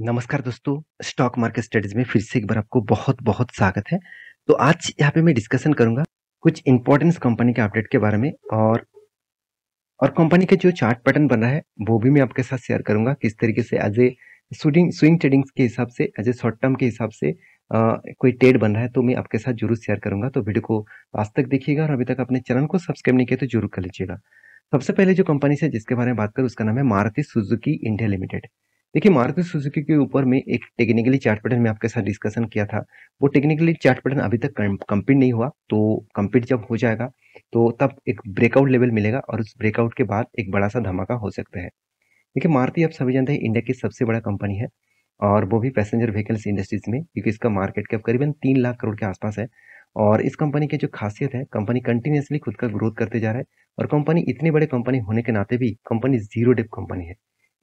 नमस्कार दोस्तों, stock market studies में फिर से एक बार आपको बहुत-बहुत स्वागत है। तो आज यहाँ पे मैं डिस्कशन करूँगा कुछ इम्पोर्टेंस कंपनी के अपडेट के बारे में और कंपनी का जो चार्ट पैटर्न बन रहा है, वो भी मैं आपके साथ शेयर करूँगा। किस तरीके से एज़ ए स्विंग ट्रेडिंग्स के हिसाब से, एज़ ए शॉर्ट टर्म के हिसाब से कोई ट्रेड बन रहा है, तो मैं आपके साथ ज़रूर शेयर करूँगा। तो वीडियो को लास्ट तक देखिएगा और अभी तक अपने चैनल को सब्सक्राइब नहीं किया तो ज़रूर कर लीजिएगा। सबसे पहले जो कंपनी से जिसके बारे में बात करूँ उसका नाम है मारुति सुजुकी इंडिया लिमिटेड। देखिए मारुति सुजुकी के ऊपर में एक टेक्निकली चार्ट पैटर्न में आपके साथ डिस्कशन किया था। वो टेक्निकली चार्ट पैटर्न अभी तक कंप्लीट नहीं हुआ, तो कंप्लीट जब हो जाएगा तो तब एक ब्रेकआउट लेवल मिलेगा और उस ब्रेकआउट के बाद एक बड़ा सा धमाका हो सकता है। देखिए मारुति आप सभी जानते हैं इंडिया की सबसे बड़ा कंपनी है और वो भी पैसेंजर व्हीकल्स इंडस्ट्रीज में, क्योंकि इसका मार्केट कैप करीबन 3 लाख करोड़ के आसपास है। और इस कंपनी की जो खासियत है, कंपनी कंटिन्यूअसली खुद का ग्रोथ करते जा रहा है और कंपनी इतनी बड़े कंपनी होने के नाते भी कंपनी जीरो डेप कंपनी है।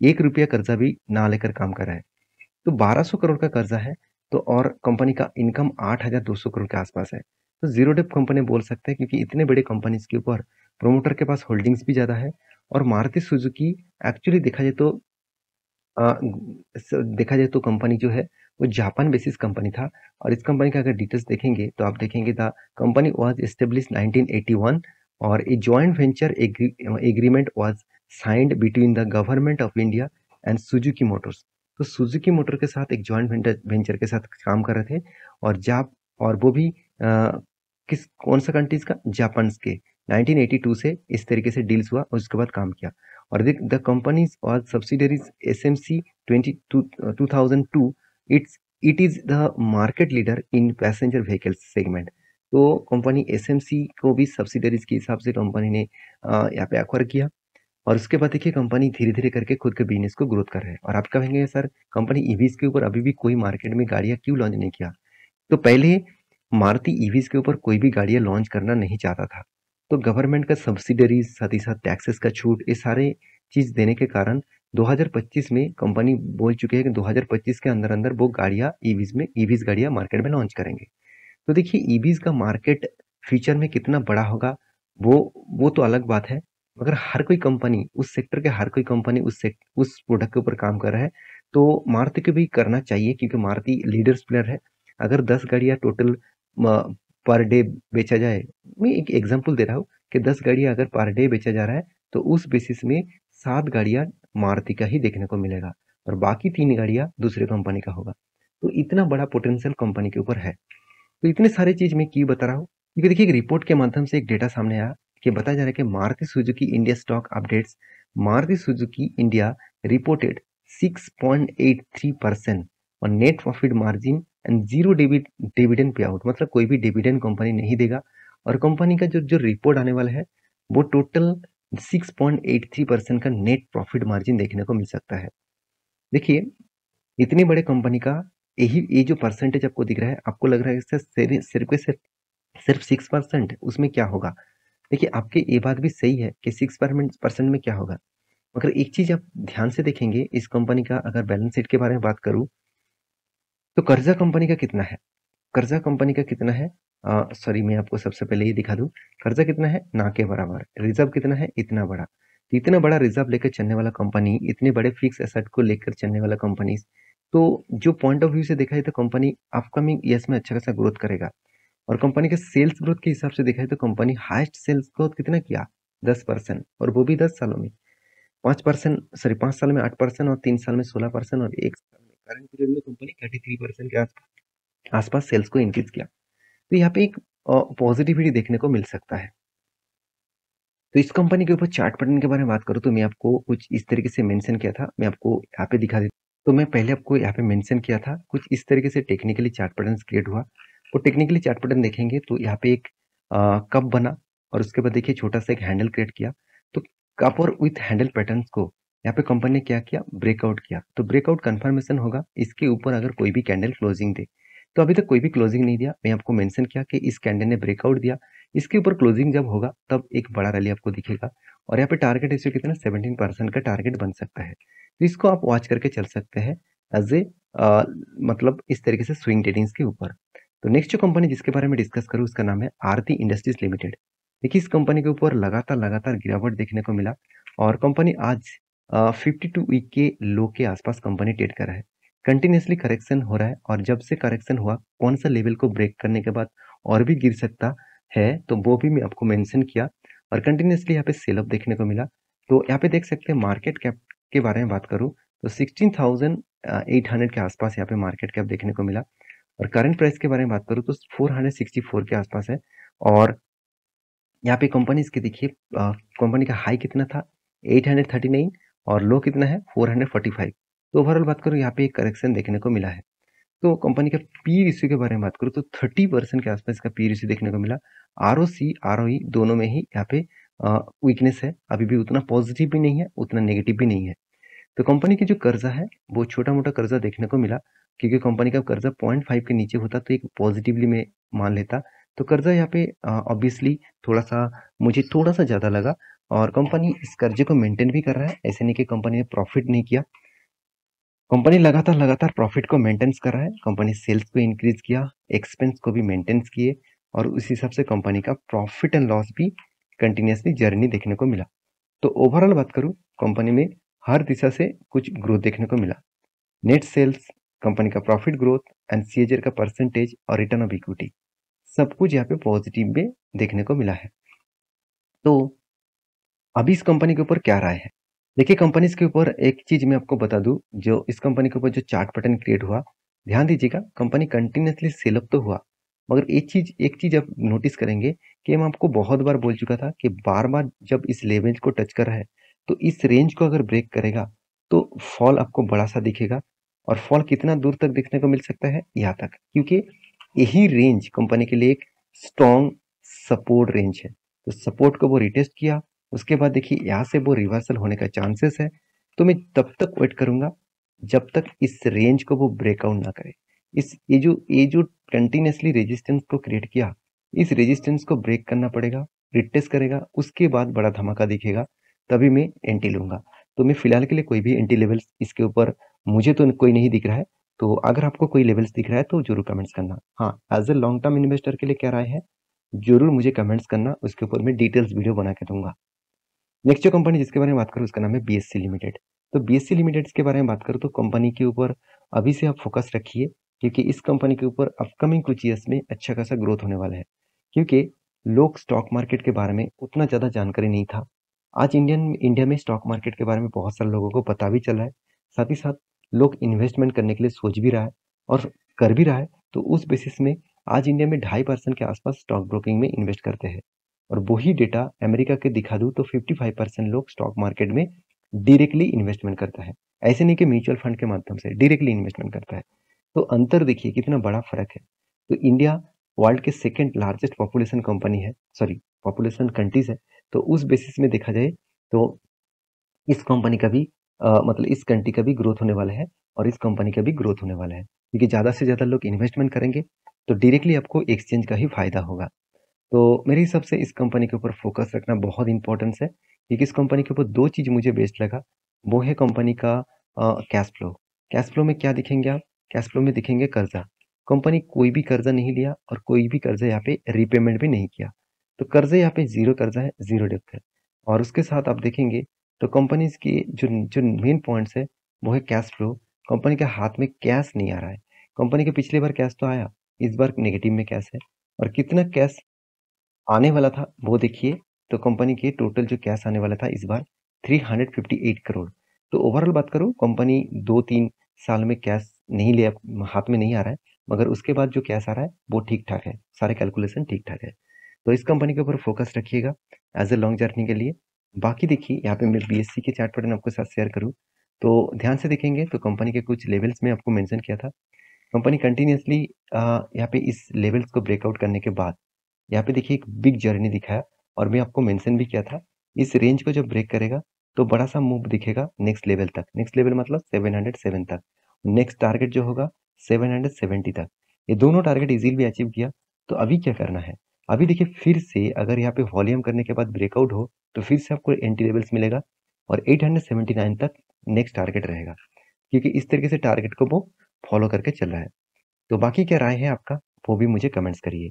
1 रुपया कर्जा भी ना लेकर काम कर रहा है। तो 1200 करोड़ का कर्जा है, तो और कंपनी का इनकम 8200 करोड़ के आसपास है। तो जीरो डेप कंपनी बोल सकते हैं, क्योंकि इतने बड़े कंपनीज के ऊपर प्रोमोटर के पास होल्डिंग्स भी ज़्यादा है। और मारुति सुजुकी एक्चुअली देखा जाए तो कंपनी जो है वो जापान बेसिस कंपनी था। और इस कंपनी का अगर डिटेल्स देखेंगे तो आप देखेंगे द कंपनी वाज एस्टेब्लिश्ड 1981 और a joint venture agreement was signed between the government of India and Suzuki Motors. तो सुजुकी मोटर के साथ एक जॉइंट वेंचर के साथ काम कर रहे थे और जाप और वो भी किस कौन सा कंट्रीज का, जापान के। 1982 से इस तरीके से डील्स हुआ और उसके बाद काम किया। और the companies or subsidiaries SMC 2002, it is the market leader in passenger vehicles segment। तो कंपनी एसएमसी को भी सब्सिडरीज के हिसाब से कंपनी ने यहाँ पे एक्वायर किया। और उसके बाद देखिए कंपनी धीरे धीरे करके खुद के बिजनेस को ग्रोथ कर रहे हैं। और आप कहेंगे सर कंपनी ईवीज के ऊपर अभी भी कोई मार्केट में गाड़ियां क्यों लॉन्च नहीं किया? तो पहले मारुति ईवीज के ऊपर कोई भी गाड़ियां लॉन्च करना नहीं चाहता था। तो गवर्नमेंट का सब्सिडरीज, साथ ही साथ टैक्सेस का छूट, ये सारे चीज देने के कारण 2025 में कंपनी बोल चुकी है कि 2025 के अंदर अंदर वो गाड़ियां ईवीज गाड़ियां मार्केट में लॉन्च करेंगे। तो देखिए ईवीज का मार्केट फ्यूचर में कितना बड़ा होगा, वो तो अलग बात है। मगर हर कोई कंपनी उस सेक्टर के हर कोई कंपनी उस प्रोडक्ट के ऊपर काम कर रहा है। तो मारुति को भी करना चाहिए, क्योंकि मारुति लीडर्स प्लेयर है। अगर 10 गाड़ियां टोटल पर डे बेचा जाए, मैं एक एग्जांपल दे रहा हूँ कि 10 गाड़ियां अगर पर डे बेचा जा रहा है तो उस बेसिस में 7 गाड़ियां मारुति का ही देखने को मिलेगा और बाकी 3 गाड़ियां दूसरे कंपनी का होगा। तो इतना बड़ा पोटेंशियल कंपनी के ऊपर है। तो इतने सारे चीज मैं क्यों बता रहा हूँ, क्योंकि देखिए एक रिपोर्ट के माध्यम से एक डेटा सामने आया कि बताया जा रहा है कि Maruti Suzuki India stock updates, Maruti Suzuki India reported 6.83% और net profit margin and zero dividend pay out, मतलब कोई भी डिविडेंड कंपनी नहीं देगा। और कंपनी का जो जो रिपोर्ट आने वाला है वो टोटल 6.83% का नेट प्रॉफिट मार्जिन देखने को मिल सकता है। देखिए इतनी बड़े कंपनी का ये जो परसेंटेज आपको दिख रहा है, आपको लग रहा है इससे सिर्फ 6%, उसमें क्या होगा? देखिए आपकी ये बात भी सही है कि 6% में क्या होगा, मगर एक चीज आप ध्यान से देखेंगे इस कंपनी का, अगर बैलेंस शीट के बारे में बात करूं तो कर्जा कंपनी का कितना है? कर्जा कंपनी का कितना है? सॉरी, मैं आपको सबसे पहले ये दिखा दूं। कर्जा कितना है? ना के बराबर। रिजर्व कितना है? इतना बड़ा। तो इतना बड़ा रिजर्व लेकर चलने वाला कंपनी, इतने बड़े फिक्स एसेट को लेकर चलने वाला कंपनी, तो जो पॉइंट ऑफ व्यू से देखा जाए तो कंपनी अपकमिंग ईयर्स में अच्छा खासा ग्रोथ करेगा। और कंपनी के सेल्स ग्रोथ के हिसाब से देखा जाए तो कंपनी हाईएस्ट सेल्स ग्रोथ कितना किया? 10%, और वो भी 10 सालों में। 5%, सॉरी 5 साल में 8% और 3 साल में 16% और 1 साल में करंट पीरियड में कंपनी 33% के आसपास सेल्स को इंक्रीज किया। तो यहाँ पे एक पॉजिटिविटी देखने को मिल सकता है। तो इस कंपनी के ऊपर चार्ट पैटर्न के बारे में बात करूँ तो मैं आपको कुछ इस तरीके से मेंशन किया था, मैं आपको यहाँ पे दिखा देता हूँ। तो मैं पहले आपको यहाँ पे मेंशन किया था कुछ इस तरीके से टेक्निकली चार्ट पैटर्न क्रिएट हुआ। तो टेक्निकली चार्ट पैटर्न देखेंगे तो यहाँ पे एक कप बना और उसके बाद देखिए छोटा सा एक हैंडल क्रिएट किया। तो कप और विथ हैंडल पैटर्न को यहाँ पे कंपनी ने क्या किया? ब्रेकआउट किया। तो ब्रेकआउट कंफर्मेशन होगा इसके ऊपर अगर कोई भी कैंडल क्लोजिंग दे। तो अभी तक कोई भी क्लोजिंग नहीं दिया, मैं आपको मेंशन किया कि इस कैंडल ने ब्रेकआउट दिया, इसके ऊपर क्लोजिंग जब होगा तब एक बड़ा रैली आपको दिखेगा। और यहाँ पे टारगेट रेशियो कितना? 17% का टारगेट बन सकता है। तो इसको आप वॉच करके चल सकते हैं एज ए मतलब इस तरीके से स्विंग ट्रेडिंग्स के ऊपर। तो नेक्स्ट जो कंपनी जिसके बारे में डिस्कस करूँ उसका नाम है आरती इंडस्ट्रीज लिमिटेड। देखिए इस कंपनी के ऊपर लगातार लगातार गिरावट देखने को मिला और कंपनी आज 52 वीक के लो के आसपास कंपनी ट्रेड कर रहा है। कंटिन्यूसली करेक्शन हो रहा है और जब से करेक्शन हुआ कौन सा लेवल को ब्रेक करने के बाद और भी गिर सकता है, तो वो भी मैं आपको मेंशन किया। और कंटिन्यूसली यहाँ पे सेल ऑफ देखने को मिला। तो यहाँ पे देख सकते हैं मार्केट कैप के बारे में बात करूँ तो 16,800 के आसपास यहाँ पे मार्केट कैप देखने को मिला। और करंट प्राइस के बारे में बात करूँ तो 464 के आसपास है। और यहाँ पे कंपनीज के देखिए कंपनी का हाई कितना था 839 और लो कितना है 445। तो ओवरऑल बात करूँ यहाँ पे एक करेक्शन देखने को मिला है। तो कंपनी का पी रेशियो के बारे में बात करूँ तो 30% के आसपास इसका पी रेशियो देखने को मिला। आरओसी आरओई दोनों में ही यहाँ पे वीकनेस है, अभी भी उतना पॉजिटिव भी नहीं है उतना नेगेटिव भी नहीं है। तो कंपनी की जो कर्जा है वो छोटा मोटा कर्जा देखने को मिला, क्योंकि कंपनी का कर्जा 0.5 के नीचे होता तो एक पॉजिटिवली में मान लेता। तो कर्जा यहाँ पे ऑब्वियसली थोड़ा सा मुझे थोड़ा सा ज़्यादा लगा। और कंपनी इस कर्जे को मेंटेन भी कर रहा है, ऐसे नहीं कि कंपनी ने प्रॉफिट नहीं किया। कंपनी लगातार लगातार प्रॉफिट को मेंटेन्स कर रहा है। कंपनी सेल्स को इंक्रीज किया, एक्सपेंस को भी मेंटेन्स किए और उस हिसाब से कंपनी का प्रॉफिट एंड लॉस भी कंटिन्यूसली जर्नी देखने को मिला। तो ओवरऑल बात करूं कंपनी में हर दिशा से कुछ ग्रोथ देखने को मिला। नेट सेल्स, कंपनी का प्रॉफिट ग्रोथ एंड सीएजीआर का परसेंटेज और रिटर्न ऑफ इक्विटी सब कुछ यहाँ पे पॉजिटिव में देखने को मिला है। तो अभी इस कंपनी के ऊपर क्या राय है? देखिए कंपनीज के ऊपर एक चीज मैं आपको बता दूं, जो इस कंपनी के ऊपर जो चार्ट पैटर्न क्रिएट हुआ, ध्यान दीजिएगा कंपनी कंटिन्यूसली सेल अप तो हुआ, मगर एक चीज आप नोटिस करेंगे कि मैं आपको बहुत बार बोल चुका था कि बार बार जब इस लेवल को टच कर रहा है तो इस रेंज को अगर ब्रेक करेगा तो फॉल आपको बड़ा सा दिखेगा। और फॉल कितना दूर तक देखने को मिल सकता है? यहाँ तक, क्योंकि यही रेंज कंपनी के लिए एक स्ट्रॉन्ग सपोर्ट रेंज है। तो सपोर्ट को वो रिटेस्ट किया, उसके बाद देखिए यहाँ से वो रिवर्सल होने का चांसेस है। तो मैं तब तक वेट करूंगा जब तक इस रेंज को वो ब्रेकआउट ना करे। इस ये जो कंटिन्यूसली रेजिस्टेंस को क्रिएट किया, इस रेजिस्टेंस को ब्रेक करना पड़ेगा, रिटेस्ट करेगा, उसके बाद बड़ा धमाका दिखेगा, तभी मैं एंट्री लूंगा। तो मैं फिलहाल के लिए कोई भी एंट्री लेवल्स इसके ऊपर मुझे तो कोई नहीं दिख रहा है। तो अगर आपको कोई लेवल्स दिख रहा है तो जरूर कमेंट्स करना। हाँ, as a long term investor के लिए क्या राय है जरूर मुझे कमेंट्स करना, उसके ऊपर मैं डिटेल्स वीडियो बना के दूंगा। नेक्स्ट जो कंपनी जिसके बारे में बात करूँ उसका नाम है बीएससी लिमिटेड। तो बीएससी लिमिटेड के बारे में बात करूँ तो कंपनी के ऊपर अभी से आप फोकस रखिए, क्योंकि इस कंपनी के ऊपर अपकमिंग कुछ ईयर्स में अच्छा खासा ग्रोथ होने वाला है। क्योंकि लोग स्टॉक मार्केट के बारे में उतना ज़्यादा जानकारी नहीं था। आज इंडिया में स्टॉक मार्केट के बारे में बहुत सारे लोगों को पता भी चला है। साथ ही साथ लोग इन्वेस्टमेंट करने के लिए सोच भी रहा है और कर भी रहा है। तो उस बेसिस में आज इंडिया में 2.5% के आसपास स्टॉक ब्रोकिंग में इन्वेस्ट करते हैं। और वही डेटा अमेरिका के दिखा दूं तो 55% लोग स्टॉक मार्केट में डायरेक्टली इन्वेस्टमेंट करता है। ऐसे नहीं कि म्यूचुअल फंड के माध्यम से, डायरेक्टली इन्वेस्टमेंट करता है। तो अंतर देखिए कितना बड़ा फर्क है। तो इंडिया वर्ल्ड के सेकेंड लार्जेस्ट पॉपुलेशन कंपनी है, सॉरी पॉपुलेशन कंट्रीज है। तो उस बेसिस में देखा जाए तो इस कंपनी का भी मतलब इस कंट्री का भी ग्रोथ होने वाला है और इस कंपनी का भी ग्रोथ होने वाला है, क्योंकि ज़्यादा से ज़्यादा लोग इन्वेस्टमेंट करेंगे तो डायरेक्टली आपको एक्सचेंज का ही फायदा होगा। तो मेरे हिसाब से इस कंपनी के ऊपर फोकस रखना बहुत इंपॉर्टेंस है, क्योंकि इस कंपनी के ऊपर दो चीज़ मुझे बेस्ट लगा। वो है कंपनी का कैश फ्लो। कैश फ्लो में क्या दिखेंगे आप? कैश फ्लो में दिखेंगे कर्जा। कंपनी कोई भी कर्जा नहीं लिया और कोई भी कर्जा यहाँ पे रिपेमेंट भी नहीं किया। तो कर्जे यहाँ पे जीरो कर्जा है, जीरो डेप्थ है। और उसके साथ आप देखेंगे तो कंपनीज की जो जो मेन पॉइंट्स है वो है कैश फ्लो। कंपनी के हाथ में कैश नहीं आ रहा है। कंपनी के पिछली बार कैश तो आया, इस बार नेगेटिव में कैश है। और कितना कैश आने वाला था वो देखिए, तो कंपनी के टोटल जो कैश आने वाला था इस बार 358 करोड़। तो ओवरऑल बात करूं कंपनी 2-3 साल में कैश नहीं लिया, हाथ में नहीं आ रहा है, मगर उसके बाद जो कैश आ रहा है वो ठीक ठाक है, सारे कैलकुलेशन ठीक ठाक है। तो इस कंपनी के ऊपर फोकस रखिएगा एज ए लॉन्ग जर्नी के लिए। बाकी देखिए यहाँ पे मैं बीएससी के चार्ट पैटर्न आपके साथ शेयर करूँ तो ध्यान से देखेंगे तो कंपनी के कुछ लेवल्स में आपको मेंशन किया था। कंपनी कंटिन्यूसली यहाँ पे इस लेवल्स को ब्रेकआउट करने के बाद यहाँ पे देखिए एक बिग जर्नी दिखाया और मैं आपको मेंशन भी किया था इस रेंज को जब ब्रेक करेगा तो बड़ा सा मूव दिखेगा नेक्स्ट लेवल तक। नेक्स्ट लेवल मतलब 707 तक। नेक्स्ट टारगेट जो होगा 770 तक। ये दोनों टारगेट इजीली अचीव किया। तो अभी क्या करना है? अभी देखिए फिर से अगर यहाँ पे वॉल्यूम करने के बाद ब्रेकआउट हो तो फिर से आपको एंट्री लेवल्स मिलेगा और 879 तक नेक्स्ट टारगेट रहेगा, क्योंकि इस तरीके से टारगेट को वो फॉलो करके चल रहा है। तो बाकी क्या राय है आपका वो भी मुझे कमेंट्स करिए।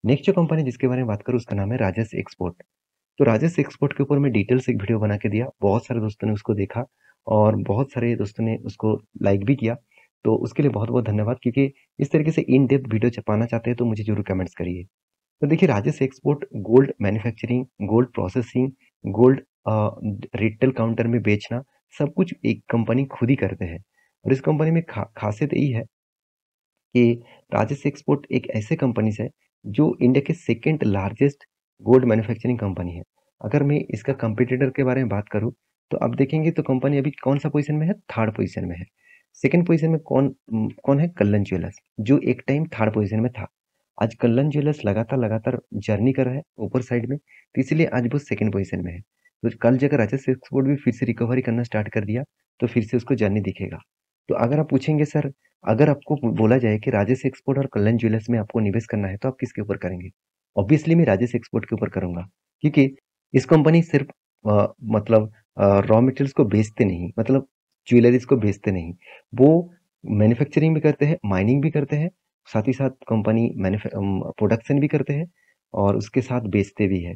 नेक्स्ट जो कंपनी जिसके बारे में बात करूँ उसका नाम है राजस एक्सपोर्ट। तो राजस एक्सपोर्ट के ऊपर मैं डिटेल से एक वीडियो बना के दिया, बहुत सारे दोस्तों ने उसको देखा और बहुत सारे दोस्तों ने उसको लाइक भी किया। तो उसके लिए बहुत बहुत धन्यवाद, क्योंकि इस तरीके से इन डेप्थ वीडियो पाना चाहते हैं तो मुझे जरूर कमेंट्स करिए। तो देखिए, Rajesh export gold manufacturing, gold processing, gold retail counter में बेचना, सब कुछ एक कंपनी खुद ही करते हैं। और इस कंपनी में खासियत यही है कि राजेश एक्सपोर्ट एक ऐसे कंपनी है जो इंडिया के second largest gold manufacturing company है। अगर मैं इसका कंपटीटर के बारे में बात करूं तो आप देखेंगे तो कंपनी अभी कौन सा पोजीशन में है, थर्ड पोजीशन में है। सेकंड पोजीशन में कौन है, कल्लन ज्वेलर्स, जो एक टाइम थर्ड पोजीशन में था। आज कल्लन ज्वेलर्स लगातार लगातार जर्नी कर रहा है ऊपर साइड में, तो इसलिए आज वो सेकंड पोजीशन में है। तो कल जगह राजेश एक्सपोर्ट भी फिर से रिकवरी करना स्टार्ट कर दिया तो फिर से उसको जर्नी दिखेगा। तो अगर आप पूछेंगे सर, अगर आपको बोला जाए कि राजेश एक्सपोर्ट और कल्याण ज्वेलर्स में आपको निवेश करना है तो आप किसके ऊपर करेंगे? ऑब्वियसली मैं राजेश एक्सपोर्ट के ऊपर करूंगा, क्योंकि इस कंपनी सिर्फ मतलब रॉ मटेरियल्स को बेचते नहीं, मतलब ज्वेलरीज को बेचते नहीं, वो मैन्युफैक्चरिंग भी करते हैं, माइनिंग भी करते हैं, साथ ही साथ कंपनी प्रोडक्शन भी करते हैं और उसके साथ बेचते भी है।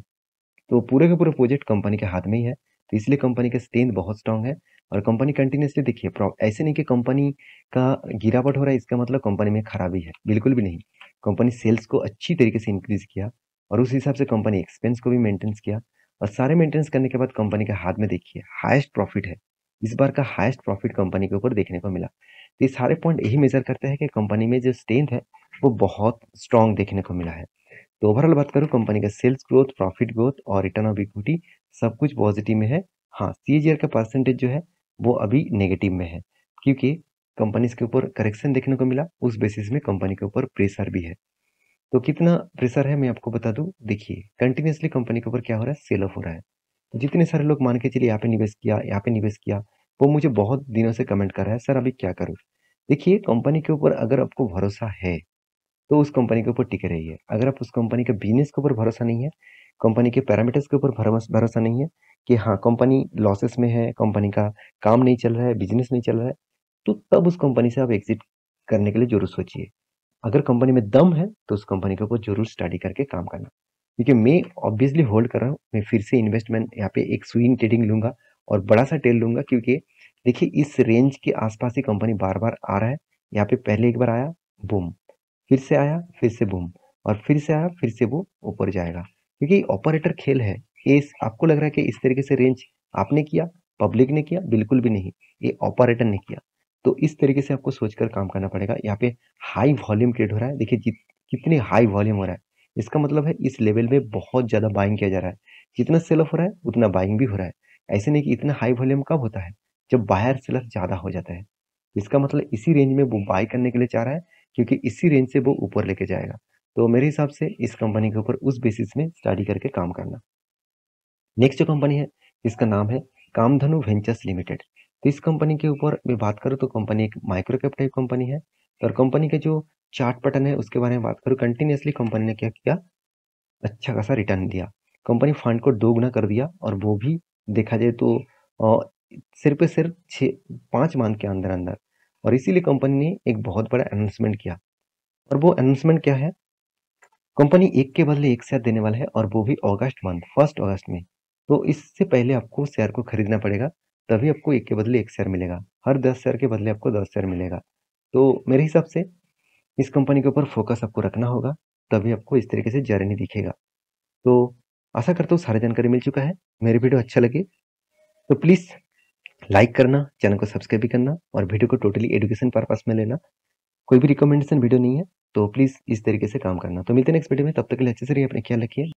तो पूरे के पूरे प्रोजेक्ट कंपनी के हाथ में ही है, तो इसलिए कंपनी का स्ट्रेंथ बहुत स्ट्रांग है। और कंपनी कंटिन्यूसली देखिए, ऐसे नहीं कि कंपनी का गिरावट हो रहा है इसका मतलब कंपनी में खराबी है, बिल्कुल भी नहीं। कंपनी सेल्स को अच्छी तरीके से इंक्रीज किया और उस हिसाब से कंपनी एक्सपेंस को भी मेंटेन्स किया, और सारे मेंटेनेंस करने के बाद कंपनी के हाथ में देखिए हाईएस्ट प्रॉफिट है। इस बार का हाईएस्ट प्रॉफिट कंपनी के ऊपर देखने को मिला। तो ये सारे पॉइंट यही मेजर करते हैं कि कंपनी में जो स्ट्रेंथ है वो बहुत स्ट्रांग देखने को मिला है। तो ओवरऑल बात करूँ, कंपनी का सेल्स ग्रोथ, प्रॉफिट ग्रोथ और रिटर्न ऑफ इक्विटी सब कुछ पॉजिटिव में है। हाँ, सीएजीआर का परसेंटेज जो है वो अभी नेगेटिव में है, क्योंकि कंपनी के ऊपर करेक्शन देखने को मिला, उस बेसिस में कंपनी के ऊपर प्रेशर भी है। तो कितना प्रेशर है मैं आपको बता दूं, देखिए कंटिन्यूसली कंपनी के ऊपर क्या हो रहा है, सेल ऑफ हो रहा है। तो जितने सारे लोग मान के चलिए यहाँ पे निवेश किया, यहाँ पे निवेश किया, वो मुझे बहुत दिनों से कमेंट कर रहा है सर अभी क्या करूँ। देखिए, कंपनी के ऊपर अगर आपको भरोसा है तो उस कंपनी के ऊपर टिके रहिए। अगर आप उस कंपनी के बिजनेस के ऊपर भरोसा नहीं है, कंपनी के पैरामीटर्स के ऊपर भरोसा नहीं है कि हाँ कंपनी लॉसेस में है, कंपनी का काम नहीं चल रहा है, बिजनेस नहीं चल रहा है, तो तब उस कंपनी से आप एग्जिट करने के लिए जरूर सोचिए। अगर कंपनी में दम है तो उस कंपनी के ऊपर जरूर स्टडी करके काम करना। क्योंकि मैं ऑब्वियसली होल्ड कर रहा हूँ, मैं फिर से इन्वेस्टमेंट यहाँ पे एक स्विंग ट्रेडिंग लूंगा और बड़ा सा टेल लूंगा, क्योंकि देखिए इस रेंज के आसपास ही कंपनी बार बार आ रहा है। यहाँ पे पहले एक बार आया, बूम, फिर से आया, फिर से बूम, और फिर से आया, फिर से वो ऊपर जाएगा, क्योंकि ऑपरेटर खेल है। ये आपको लग रहा है कि इस तरीके से रेंज आपने किया, पब्लिक ने किया, बिल्कुल भी नहीं, ये ऑपरेटर ने किया। तो इस तरीके से आपको सोचकर काम करना पड़ेगा। यहाँ पे हाई वॉल्यूम क्रिएट हो रहा है, देखिए कितने हाई वॉल्यूम हो रहा है, इसका मतलब है इस लेवल में बहुत ज्यादा बाइंग किया जा रहा है। जितना सेल ऑफ हो रहा है उतना बाइंग भी हो रहा है। ऐसे नहीं कि इतना हाई वॉल्यूम कब होता है, जब बायर सेलर ज्यादा हो जाता है। इसका मतलब इसी रेंज में वो बाय करने के लिए चाह रहा है, क्योंकि इसी रेंज से वो ऊपर लेके जाएगा। तो मेरे हिसाब से इस कंपनी के ऊपर उस बेसिस में स्टडी करके काम करना। नेक्स्ट जो कंपनी है इसका नाम है कामधनु वेंचर्स लिमिटेड। तो इस कंपनी के ऊपर मैं बात करूँ तो कंपनी एक माइक्रो कैप टाइप कंपनी है। और कंपनी के जो चार्ट पैटर्न है उसके बारे में बात करूँ, कंटिन्यूसली कंपनी ने क्या किया, अच्छा खासा रिटर्न दिया। कंपनी फंड को दोगुना कर दिया, और वो भी देखा जाए तो सिर्फ पे सिर्फ 5 मंथ के अंदर अंदर। और इसीलिए कंपनी ने एक बहुत बड़ा अनाउंसमेंट किया। और वो अनाउंसमेंट क्या है, कंपनी एक के बदले एक शेयर देने वाला है, और वो भी अगस्त मंथ, 1 अगस्त में। तो इससे पहले आपको शेयर को खरीदना पड़ेगा, तभी आपको एक के बदले एक शेयर मिलेगा। हर 10 शेयर के बदले आपको 10 शेयर मिलेगा। तो मेरे हिसाब से इस कंपनी के ऊपर फोकस आपको रखना होगा, तभी आपको इस तरीके से जर्नी दिखेगा। तो आशा करता हूँ सारी जानकारी मिल चुका है। मेरी वीडियो अच्छा लगे तो प्लीज लाइक करना, चैनल को सब्सक्राइब भी करना, और वीडियो को टोटली एजुकेशन पर्पस में लेना। कोई भी रिकमेंडेशन वीडियो नहीं है, तो प्लीज इस तरीके से काम करना। तो मिलते हैं नेक्स्ट वीडियो में, तब तक के लिए अच्छे से रहिए, अपने ख्याल रखिए।